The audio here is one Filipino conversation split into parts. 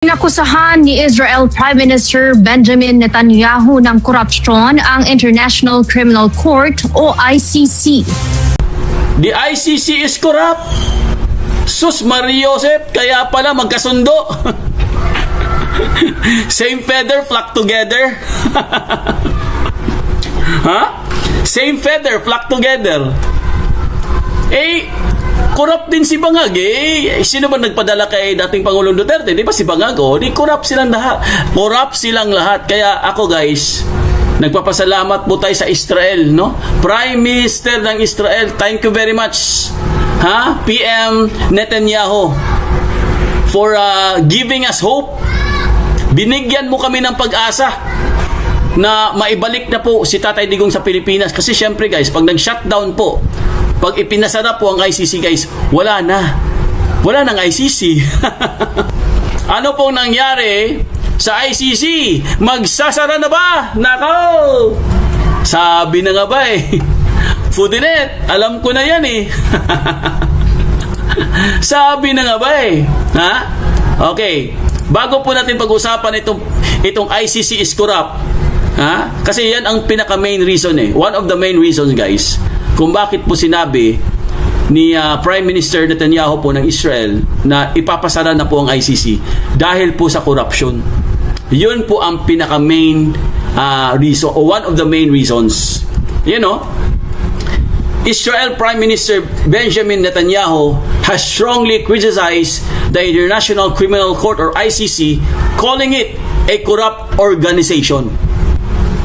Inakusahan ni Israel Prime Minister Benjamin Netanyahu ng korupsyon ang International Criminal Court o ICC. The ICC is corrupt. Sus Mariosep, kaya pala magkasundo. Same feather, flock together. Ha? Same feather, flock together. Corrupt din si Bangag Sino ba nagpadala kay dating Pangulong Duterte? Di ba si Bangag? Di corrupt silang lahat. Corrupt silang lahat. Kaya ako guys, nagpapasalamat po tayo sa Israel, no? Prime Minister ng Israel, thank you very much. PM Netanyahu for giving us hope. Binigyan mo kami ng pag-asa na maibalik na po si Tatay Digong sa Pilipinas. Kasi syempre guys, pag nag-shutdown po, pag ipinasara po ang ICC guys, wala na. Wala nang ICC. Ano pong nangyari sa ICC? Magsasara na ba? Nako! Sabi na nga ba Fudinet, alam ko na yan Sabi na nga ba Ha? Okay. Bago po natin pag-usapan itong ICC is corrupt. Kasi yan ang pinaka main reason One of the main reasons guys kung bakit po sinabi ni Prime Minister Netanyahu po ng Israel na ipapasara na po ang ICC dahil po sa corruption. Yun po ang pinaka main reason or one of the main reasons. Israel Prime Minister Benjamin Netanyahu has strongly criticized the International Criminal Court or ICC, calling it a corrupt organization.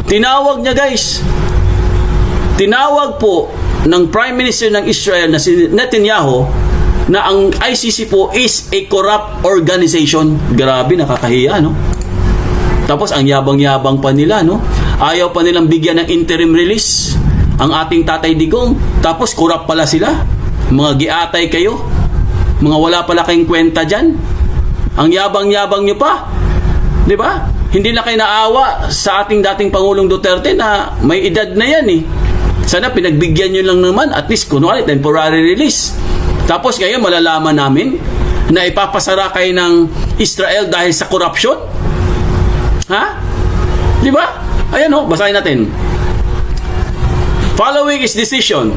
Tinawag niya guys, tinawag po ng Prime Minister ng Israel na si Netanyahu na ang ICC po is a corrupt organization. Grabe, nakakahiya, no? Tapos ang yabang-yabang pa nila, no? Ayaw pa nilang bigyan ng interim release ang ating Tatay Digong. Tapos corrupt pala sila. Mga giatay kayo. Mga wala pala kayong kwenta dyan. Ang yabang-yabang nyo pa. Di ba? Hindi na kayo naawa sa ating dating Pangulong Duterte na may edad na yan Sana pinagbigyan nyo lang naman at least kunwari temporary release. Tapos ngayon malalaman namin na ipapasara kayo ng Israel dahil sa corruption. Di ba? Ayan basahin natin. Following his decision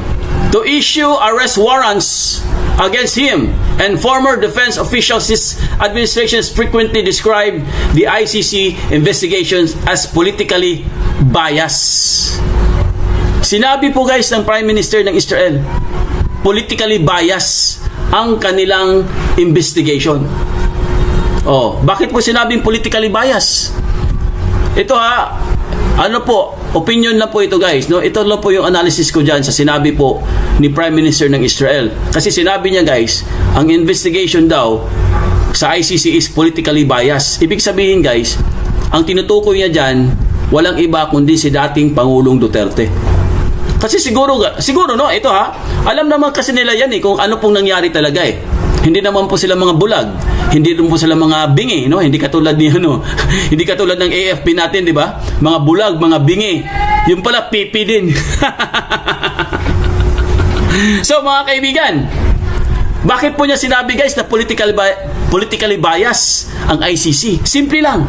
to issue arrest warrants against him and former defense officials, his administration frequently described the ICC investigations as politically biased. Sinabi po guys ng Prime Minister ng Israel, politically biased ang kanilang investigation. Bakit po sinabing politically biased? Ito opinion lang po ito guys, no? Ito lang po yung analysis ko dyan sa sinabi po ni Prime Minister ng Israel. Kasi sinabi niya guys, ang investigation daw sa ICC is politically biased. Ibig sabihin guys, ang tinutukoy niya dyan, walang iba kundi si dating Pangulong Duterte. Kasi siguro no, ito alam naman kasi nila yan kung ano pong nangyari talaga Hindi naman po sila mga bulag. Hindi naman po sila mga bingi, no? Hindi katulad ni hindi katulad ng AFP natin, di ba? Mga bulag, mga bingi. Yung pala pipi din. So, mga kaibigan, bakit po niya sinabi guys na politically biased ang ICC? Simple lang.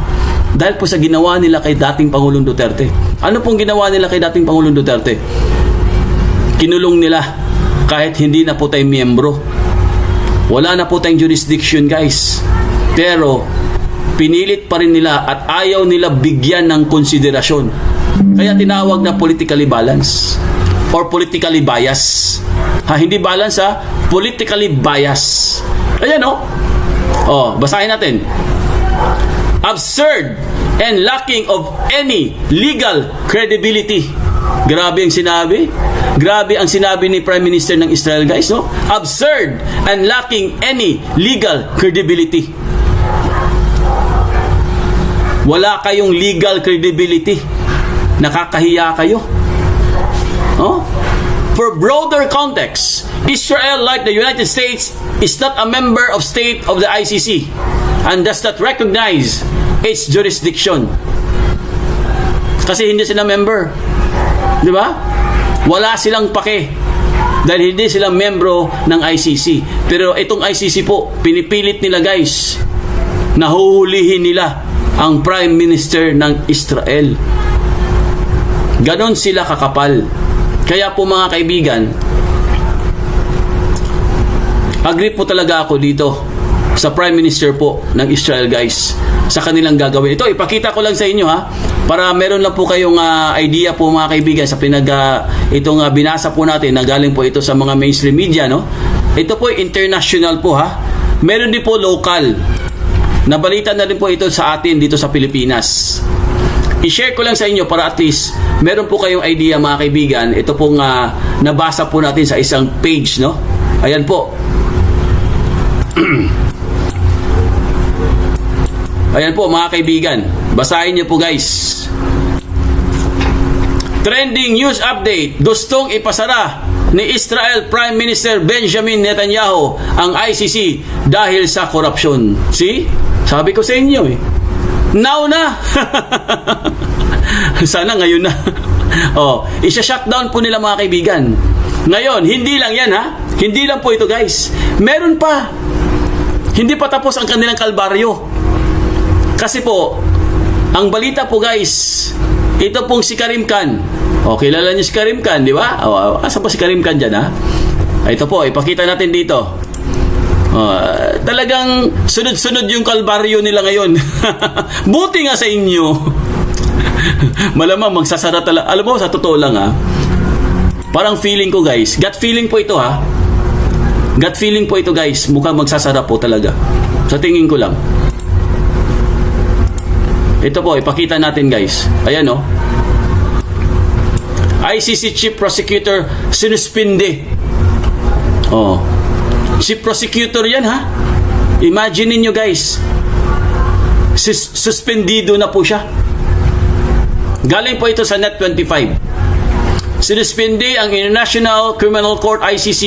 Dahil po sa ginawa nila kay dating Pangulong Duterte. Ano pong ginawa nila kay dating Pangulong Duterte? Kinulong nila kahit hindi na po tayo miyembro. Wala na po tayong jurisdiction guys. Pero pinilit pa rin nila at ayaw nila bigyan ng konsiderasyon. Kaya tinawag na politically balanced or politically biased. Hindi balance politically biased. Ayan basahin natin. Absurd and lacking of any legal credibility. Grabe ang sinabi. Grabe ang sinabi ni Prime Minister ng Israel guys, no? Absurd and lacking any legal credibility. Wala kayong legal credibility. Nakakahiya kayo. For broader context, Israel, like the United States, is not a member of state of the ICC and does not recognize its jurisdiction. Kasi hindi sila member. Di ba? Wala silang pake dahil hindi sila membro ng ICC. Pero itong ICC po, pinipilit nila guys nahuhulihin nila ang Prime Minister ng Israel. Ganon sila kakapal. Kaya po mga kaibigan, agree po talaga ako dito sa Prime Minister po ng Israel, guys, sa kanilang gagawin. Ito, ipakita ko lang sa inyo ha, para meron lang po kayong idea po mga kaibigan sa itong binasa po natin na galing po ito sa mga mainstream media, no? Ito po international po ha. Meron din po local. Nabalita na rin po ito sa atin dito sa Pilipinas. I-share ko lang sa inyo para at least meron po kayong idea mga kaibigan. Ito pong nabasa po natin sa isang page, no? Ayan po. Ayan po mga kaibigan, basahin niyo po guys. Trending news update, gustong ipasara ni Israel Prime Minister Benjamin Netanyahu ang ICC dahil sa korupsyon. See? Sabi ko sa inyo eh. Now na! Sana ngayon na. Isa-shutdown po nila mga kaibigan. Ngayon, hindi lang yan ha. Hindi lang po ito guys. Meron pa. Hindi pa tapos ang kanilang kalbaryo. Kasi po, ang balita po guys, ito pong si Karim Khan. Kilala niyo si Karim Khan, di ba? Asa pa si Karim Khan dyan, ha? Ito po, ipakita natin dito. Talagang sunod-sunod yung kalbaryo nila ngayon. Buti nga sa inyo. Malamang magsasara talaga. Alam mo, sa totoo lang, ha? Parang feeling ko, guys. Gut feeling po ito, ha? Gut feeling po ito, guys. Mukhang magsasara po talaga. Sa tingin ko lang. Ito po, ipakita natin guys. Ayan o. ICC Chief Prosecutor sinuspinde. Chief Prosecutor yan ha. Imagine niyo guys. Suspendido na po siya. Galing po ito sa Net25. Sinuspinde ang International Criminal Court ICC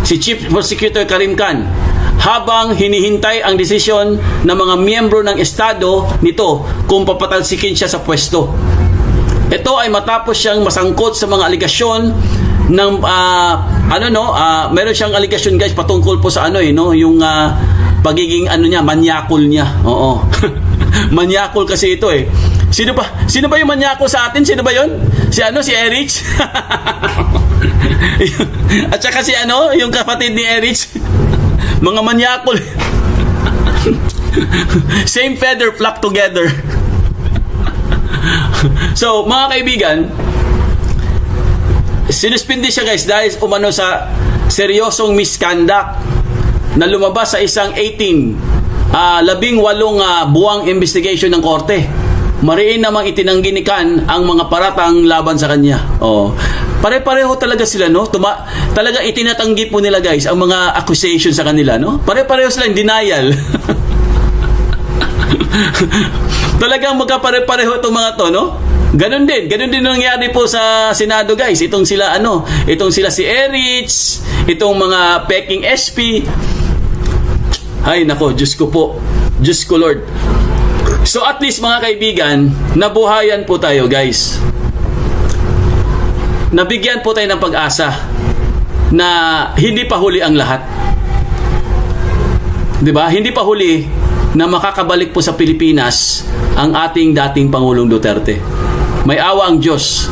si Chief Prosecutor Karim Khan habang hinihintay ang desisyon ng mga miyembro ng Estado nito kung papatalsikin siya sa pwesto. Ito ay matapos siyang masangkot sa mga aligasyon ng meron siyang aligasyon guys patungkol po sa yung pagiging niya, manyakol niya. Oo. Manyakol kasi ito eh. Sino ba yung manyakol sa atin? Sino ba yun? Si Erich? At saka si yung kapatid ni Erich? Mga manyakol. Same feather flock together. So, mga kaibigan, sinuspindi siya guys dahil umano sa seryosong misconduct na lumabas sa isang 18 buwang investigation ng korte. Mariin namang itinanggi ni Khan ang mga paratang laban sa kanya. Pare-pareho talaga sila, no? Talaga itinatanggi po nila guys ang mga accusation sa kanila, no? Pare-pareho sila in denial. Talagang magkapare-pareho itong mga to, no? Ganon din nangyari po sa Senado guys. Itong sila si Erich, itong mga peking SP. Ay nako, Diyos ko po. Diyos ko Lord. So at least mga kaibigan, nabuhayan po tayo guys. Nabigyan po tayo ng pag-asa na hindi pa huli ang lahat. 'Di ba? Hindi pa huli na makakabalik po sa Pilipinas ang ating dating Pangulong Duterte. May awa ang Diyos.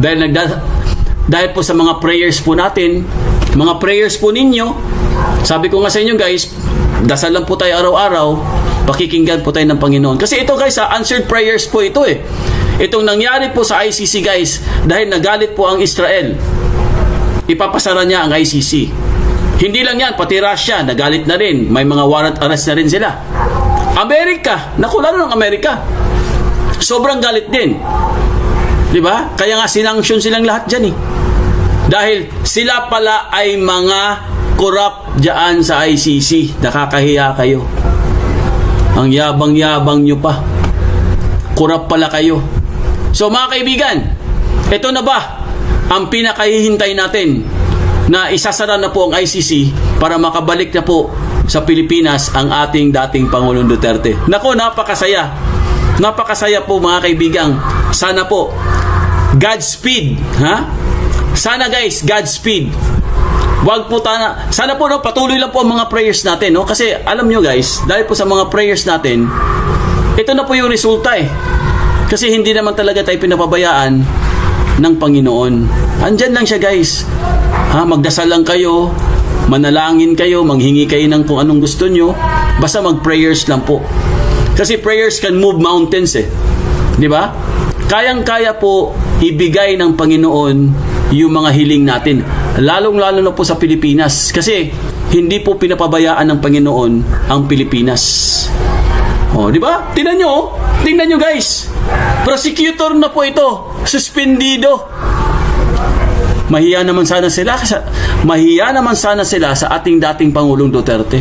Dahil po sa mga prayers po natin, mga prayers po ninyo, sabi ko nga sa inyo guys, dasal lang po tayo araw-araw, pakikinggan po tayo ng Panginoon. Kasi ito guys, answered prayers po ito eh. Itong nangyari po sa ICC guys, dahil nagalit po ang Israel, ipapasara niya ang ICC. Hindi lang yan, pati Russia, nagalit na rin. May mga warrant arrest na rin sila. Amerika, naku, lalo ng Amerika, sobrang galit din. Diba? Kaya nga sinanksyon silang lahat dyan eh. Dahil sila pala ay mga corrupt dyan sa ICC. Nakakahiya kayo. Ang yabang-yabang nyo pa. Corrupt pala kayo. So mga kaibigan, ito na ba ang pinakahihintay natin na isasara na po ang ICC para makabalik na po sa Pilipinas ang ating dating Pangulong Duterte? Nako, napakasaya. Napakasaya po mga kaibigan. Sana po Godspeed, ha? Sana guys, Godspeed. Wag po sana po no, patuloy lang po ang mga prayers natin, no? Kasi alam nyo guys, dahil po sa mga prayers natin, ito na po yung resulta eh. Kasi hindi naman talaga tayo pinapabayaan ng Panginoon. Andyan lang siya guys. Magdasal lang kayo, manalangin kayo, manghingi kayo ng kung anong gusto nyo, basta mag-prayers lang po. Kasi prayers can move mountains eh. Di ba? Kayang-kaya po ibigay ng Panginoon yung mga hiling natin. Lalong-lalo na po sa Pilipinas. Kasi hindi po pinapabayaan ng Panginoon ang Pilipinas. Di ba? Tingnan nyo guys. Prosecutor na po ito. Suspendido. Mahiya naman sana sila sa ating dating Pangulong Duterte.